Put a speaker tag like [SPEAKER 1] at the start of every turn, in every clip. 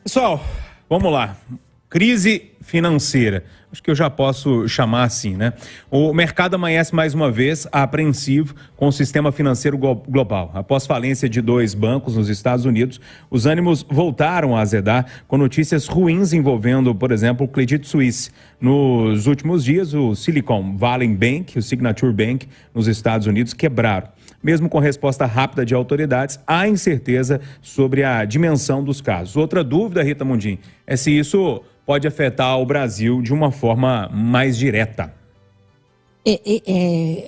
[SPEAKER 1] Pessoal, vamos lá. Crise financeira. Acho que eu já posso chamar assim, né? O mercado amanhece mais uma vez apreensivo com o sistema financeiro global. Após falência de 2 bancos nos Estados Unidos, os ânimos voltaram a azedar com notícias ruins envolvendo, por exemplo, o Credit Suisse. Nos últimos dias, o Silicon Valley Bank e o Signature Bank nos Estados Unidos quebraram. Mesmo com resposta rápida de autoridades, há incerteza sobre a dimensão dos casos. Outra dúvida, Rita Mundim, é se isso pode afetar o Brasil de uma forma mais direta.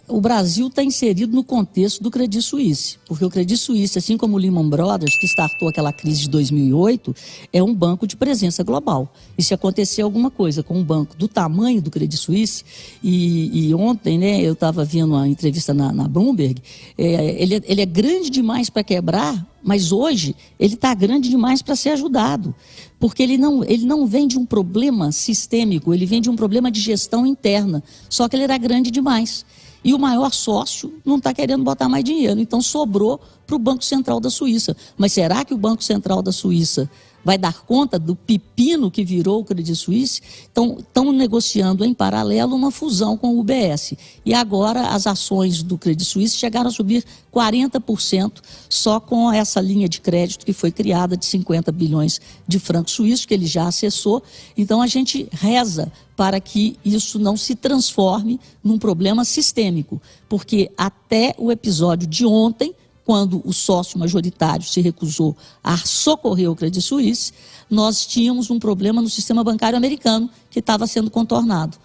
[SPEAKER 2] O Brasil está inserido no contexto do Credit Suisse, porque o Credit Suisse, assim como o Lehman Brothers, que startou aquela crise de 2008, é um banco de presença global. E se acontecer alguma coisa com um banco do tamanho do Credit Suisse, e ontem, né, eu estava vendo uma entrevista na Bloomberg, ele é grande demais para quebrar, mas hoje ele está grande demais para ser ajudado, porque ele não vem de um problema sistêmico, ele vem de um problema de gestão interna, só que ele era grande demais. E o maior sócio não está querendo botar mais dinheiro, então sobrou para o Banco Central da Suíça. Mas será que o Banco Central da Suíça vai dar conta do pepino que virou o Credit Suisse? Então, estão negociando em paralelo uma fusão com o UBS. E agora as ações do Credit Suisse chegaram a subir 40% só com essa linha de crédito que foi criada de 50 bilhões de francos suíços, que ele já acessou. Então, a gente reza para que isso não se transforme num problema sistêmico, porque até o episódio de ontem, quando o sócio majoritário se recusou a socorrer o Credit Suisse, nós tínhamos um problema no sistema bancário americano que estava sendo contornado.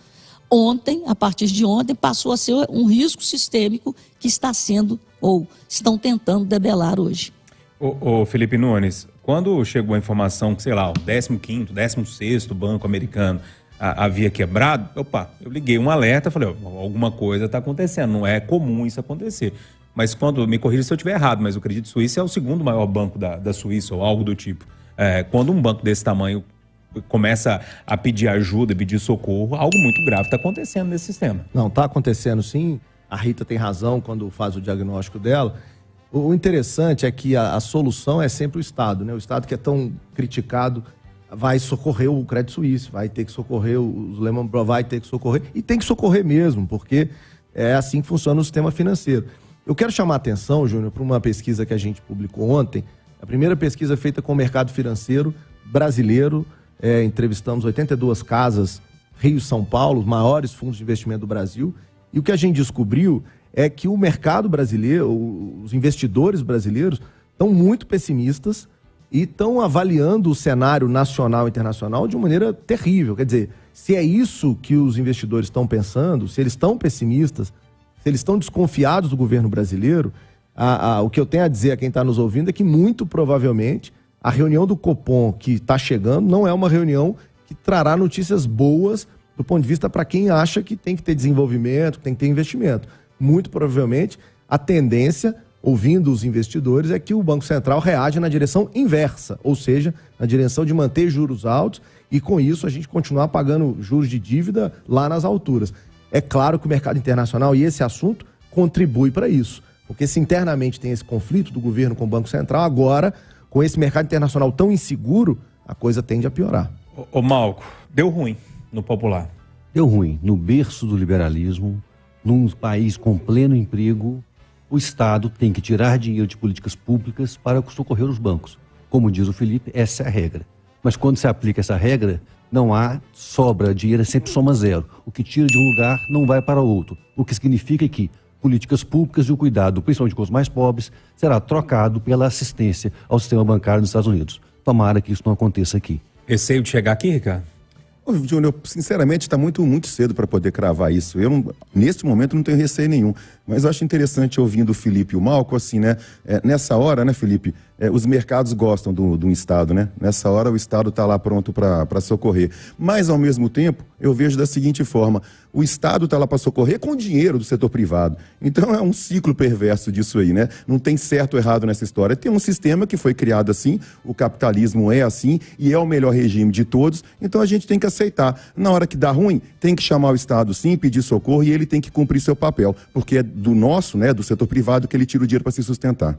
[SPEAKER 2] Ontem, a partir de ontem, passou a ser um risco sistêmico que está sendo, ou estão tentando debelar hoje.
[SPEAKER 1] Ô Felipe Nunes, quando chegou a informação que, sei lá, o 15º, 16º banco americano havia quebrado, eu liguei um alerta, falei, alguma coisa está acontecendo, não é comum isso acontecer. Mas quando, me corrija se eu estiver errado, mas o Credit Suisse é o 2º maior banco da Suíça, ou algo do tipo. Quando um banco desse tamanho começa a pedir ajuda, pedir socorro, algo muito grave está acontecendo nesse sistema.
[SPEAKER 3] Não, está acontecendo sim. A Rita tem razão quando faz o diagnóstico dela. O interessante é que a solução é sempre o Estado, né? O Estado que é tão criticado vai socorrer o Credit Suisse, vai ter que socorrer os Lehman Brothers, vai ter que socorrer, e tem que socorrer mesmo, porque é assim que funciona o sistema financeiro. Eu quero chamar a atenção, Júnior, para uma pesquisa que a gente publicou ontem, a primeira pesquisa feita com o mercado financeiro brasileiro, entrevistamos 82 casas, Rio e São Paulo, os maiores fundos de investimento do Brasil, e o que a gente descobriu é que o mercado brasileiro, os investidores brasileiros, estão muito pessimistas e estão avaliando o cenário nacional e internacional de uma maneira terrível. Quer dizer, se é isso que os investidores estão pensando, se eles estão pessimistas, se eles estão desconfiados do governo brasileiro, o que eu tenho a dizer a quem está nos ouvindo é que muito provavelmente a reunião do Copom que está chegando não é uma reunião que trará notícias boas do ponto de vista para quem acha que tem que ter desenvolvimento, que tem que ter investimento. Muito provavelmente a tendência, ouvindo os investidores, é que o Banco Central reage na direção inversa, ou seja, na direção de manter juros altos e com isso a gente continuar pagando juros de dívida lá nas alturas. É claro que o mercado internacional e esse assunto contribui para isso, porque se internamente tem esse conflito do governo com o Banco Central, agora, com esse mercado internacional tão inseguro, a coisa tende a piorar.
[SPEAKER 1] Ô Malco, deu ruim no popular.
[SPEAKER 4] Deu ruim. No berço do liberalismo, num país com pleno emprego, o Estado tem que tirar dinheiro de políticas públicas para socorrer os bancos. Como diz o Felipe, essa é a regra. Mas quando se aplica essa regra, não há sobra, dinheiro sempre soma zero. O que tira de um lugar não vai para outro. O que significa que políticas públicas e o cuidado, principalmente com os mais pobres, será trocado pela assistência ao sistema bancário dos Estados Unidos. Tomara que isso não aconteça aqui.
[SPEAKER 1] Receio de chegar aqui, Ricardo?
[SPEAKER 5] Júnior, sinceramente, está muito cedo para poder cravar isso. Eu, neste momento, não tenho receio nenhum. Mas eu acho interessante, ouvindo o Felipe e o Malco, assim, né? Nessa hora, né, Felipe, os mercados gostam do Estado, né? Nessa hora, o Estado está lá pronto para socorrer. Mas, ao mesmo tempo, eu vejo da seguinte forma: o Estado está lá para socorrer com o dinheiro do setor privado. Então, é um ciclo perverso disso aí, né? Não tem certo ou errado nessa história. Tem um sistema que foi criado assim, o capitalismo é assim, e é o melhor regime de todos, então a gente tem que aceitar. Na hora que dá ruim, tem que chamar o Estado sim, pedir socorro, e ele tem que cumprir seu papel, porque é do nosso, né, do setor privado, que ele tira o dinheiro para se sustentar.